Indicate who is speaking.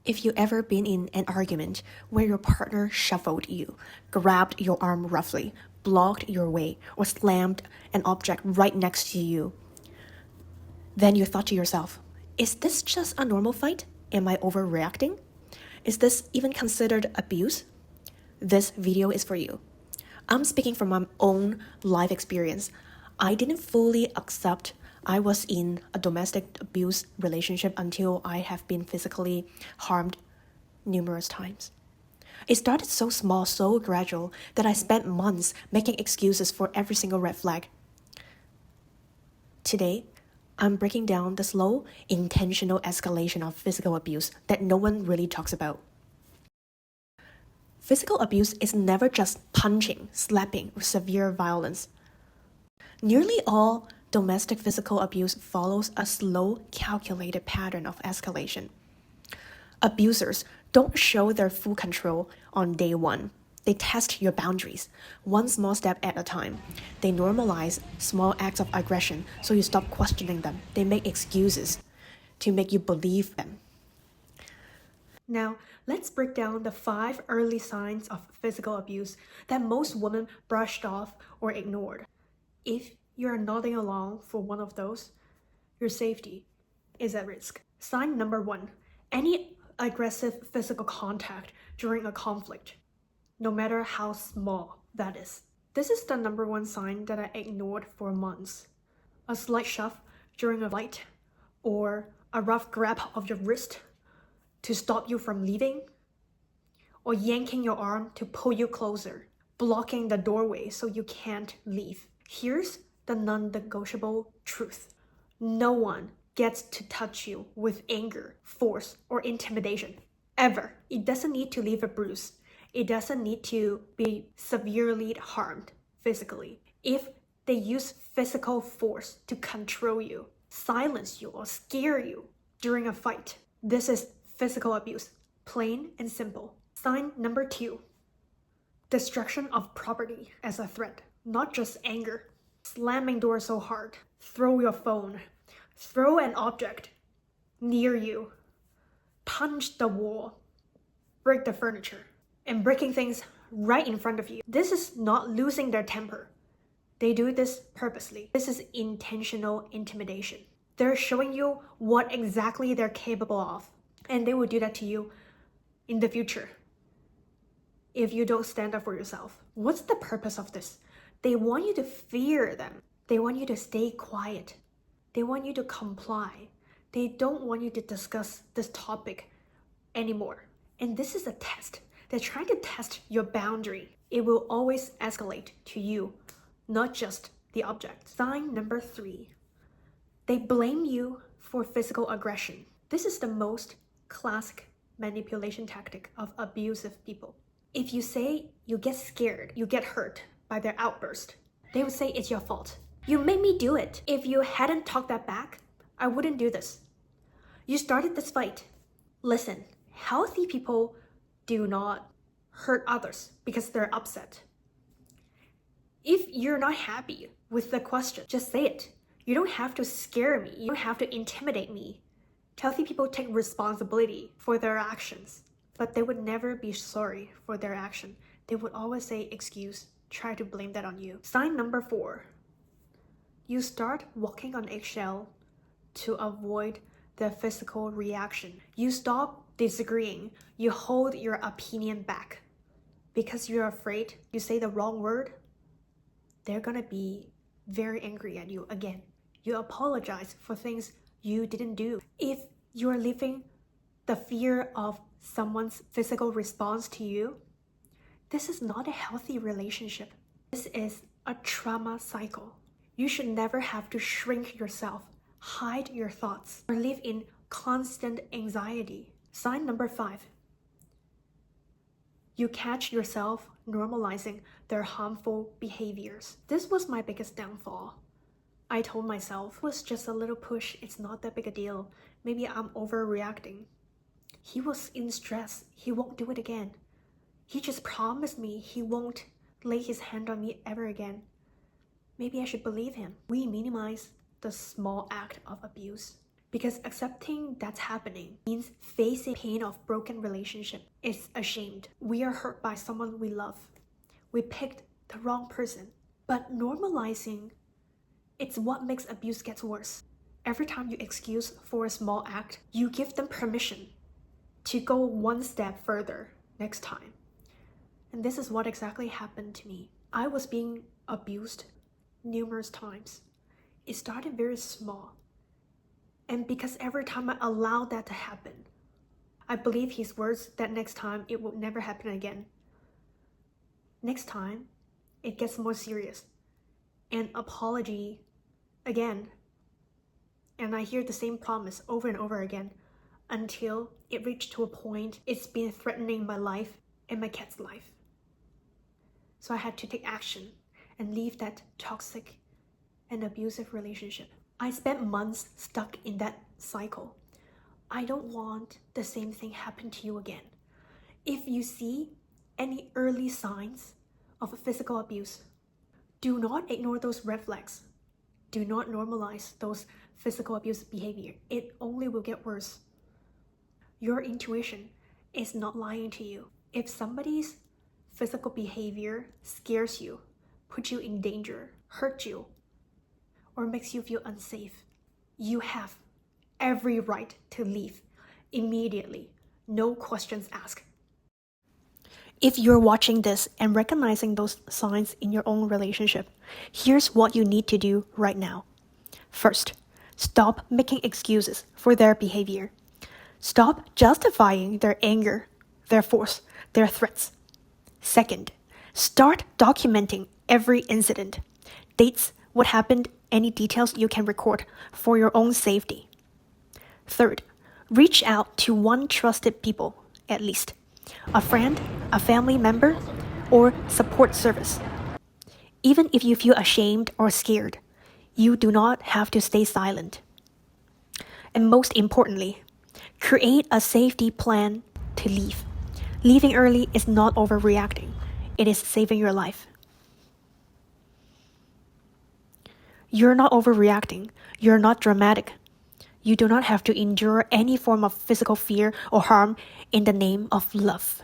Speaker 1: If you ever been in an argument where your partner shuffled you, grabbed your arm roughly, blocked your way, or slammed an object right next to you, then you thought to yourself, is this just a normal fight? Am I overreacting? Is this even considered abuse? This video is for you. I'm speaking from my own life experience. I didn't fully accept I was in a domestic abuse relationship until I have been physically harmed numerous times. It started so small, so gradual, that I spent months making excuses for every single red flag. Today, I'm breaking down the slow, intentional escalation of physical abuse that no one really talks about. Physical abuse is never just punching, slapping, or severe violence. Nearly all domestic physical abuse follows a slow, calculated pattern of escalation. Abusers don't show their full control on day one. They test your boundaries, one small step at a time. They normalize small acts of aggression so you stop questioning them. They make excuses to make you believe them. Now, let's break down the 5 early signs of physical abuse that most women brushed off or ignored. If you're nodding along for one of those, your safety is at risk. Sign number 1, any aggressive physical contact during a conflict, no matter how small that is. This is the number 1 sign that I ignored for months. A slight shove during a fight, or a rough grab of your wrist to stop you from leaving, or yanking your arm to pull you closer, blocking the doorway so you can't leave. Here's the non-negotiable truth. No one gets to touch you with anger, force, or intimidation, ever. It doesn't need to leave a bruise. It doesn't need to be severely harmed physically. If they use physical force to control you, silence you, or scare you during a fight, this is physical abuse, plain and simple. Sign number 2, destruction of property as a threat, not just anger. Slamming doors so hard, throw your phone, throw an object near you, punch the wall, break the furniture, and breaking things right in front of you. This is not losing their temper. They do this purposely. This is intentional intimidation. They're showing you what exactly they're capable of, and they will do that to you in the future if you don't stand up for yourself. What's the purpose of this? They want you to fear them. They want you to stay quiet. They want you to comply. They don't want you to discuss this topic anymore. And this is a test. They're trying to test your boundary. It will always escalate to you, not just the object. Sign number 3, they blame you for physical aggression. This is the most classic manipulation tactic of abusive people. If you say you get scared, you get hurt by their outburst, they would say it's your fault. You made me do it. If you hadn't talked that back, I wouldn't do this. You started this fight. Listen, healthy people do not hurt others because they're upset. If you're not happy with the question, just say it. You don't have to scare me. You don't have to intimidate me. Healthy people take responsibility for their actions, but they would never be sorry for their action. They would always say excuse, try to blame that on you. Sign number 4, you start walking on eggshell to avoid the physical reaction. You stop disagreeing. You hold your opinion back because you're afraid you say the wrong word, they're gonna be very angry at you again. You apologize for things you didn't do. If you're living the fear of someone's physical response to you, this is not a healthy relationship. This is a trauma cycle. You should never have to shrink yourself, hide your thoughts, or live in constant anxiety. Sign number 5, you catch yourself normalizing their harmful behaviors. This was my biggest downfall. I told myself, it was just a little push, it's not that big a deal. Maybe I'm overreacting. He was in stress, he won't do it again. He just promised me he won't lay his hand on me ever again. Maybe I should believe him. We minimize the small act of abuse Because accepting that's happening means facing pain of broken relationship. It's ashamed. We are hurt by someone we love. We picked the wrong person. But normalizing, it's what makes abuse get worse. Every time you excuse for a small act, you give them permission to go one step further next time. And this is what exactly happened to me. I was being abused numerous times. It started very small. And because every time I allowed that to happen, I believe his words that next time it will never happen again. Next time, it gets more serious. An apology again. And I hear the same promise over and over again until it reached to a point it's been threatening my life and my cat's life. So I had to take action and leave that toxic and abusive relationship. I spent months stuck in that cycle. I don't want the same thing happen to you again. If you see any early signs of physical abuse, do not ignore those red flags. Do not normalize those physical abuse behavior. It only will get worse. Your intuition is not lying to you. If somebody's physical behavior scares you, puts you in danger, hurts you, or makes you feel unsafe, you have every right to leave immediately. No questions asked. If you're watching this and recognizing those signs in your own relationship, here's what you need to do right now. First, stop making excuses for their behavior. Stop justifying their anger, their force, their threats. Second, start documenting every incident. Dates, what happened, any details you can record for your own safety. Third, reach out to one trusted people, at least. A friend, a family member, or support service. Even if you feel ashamed or scared, you do not have to stay silent. And most importantly, create a safety plan to leave. Leaving early is not overreacting. It is saving your life. You're not overreacting. You're not dramatic. You do not have to endure any form of physical fear or harm in the name of love.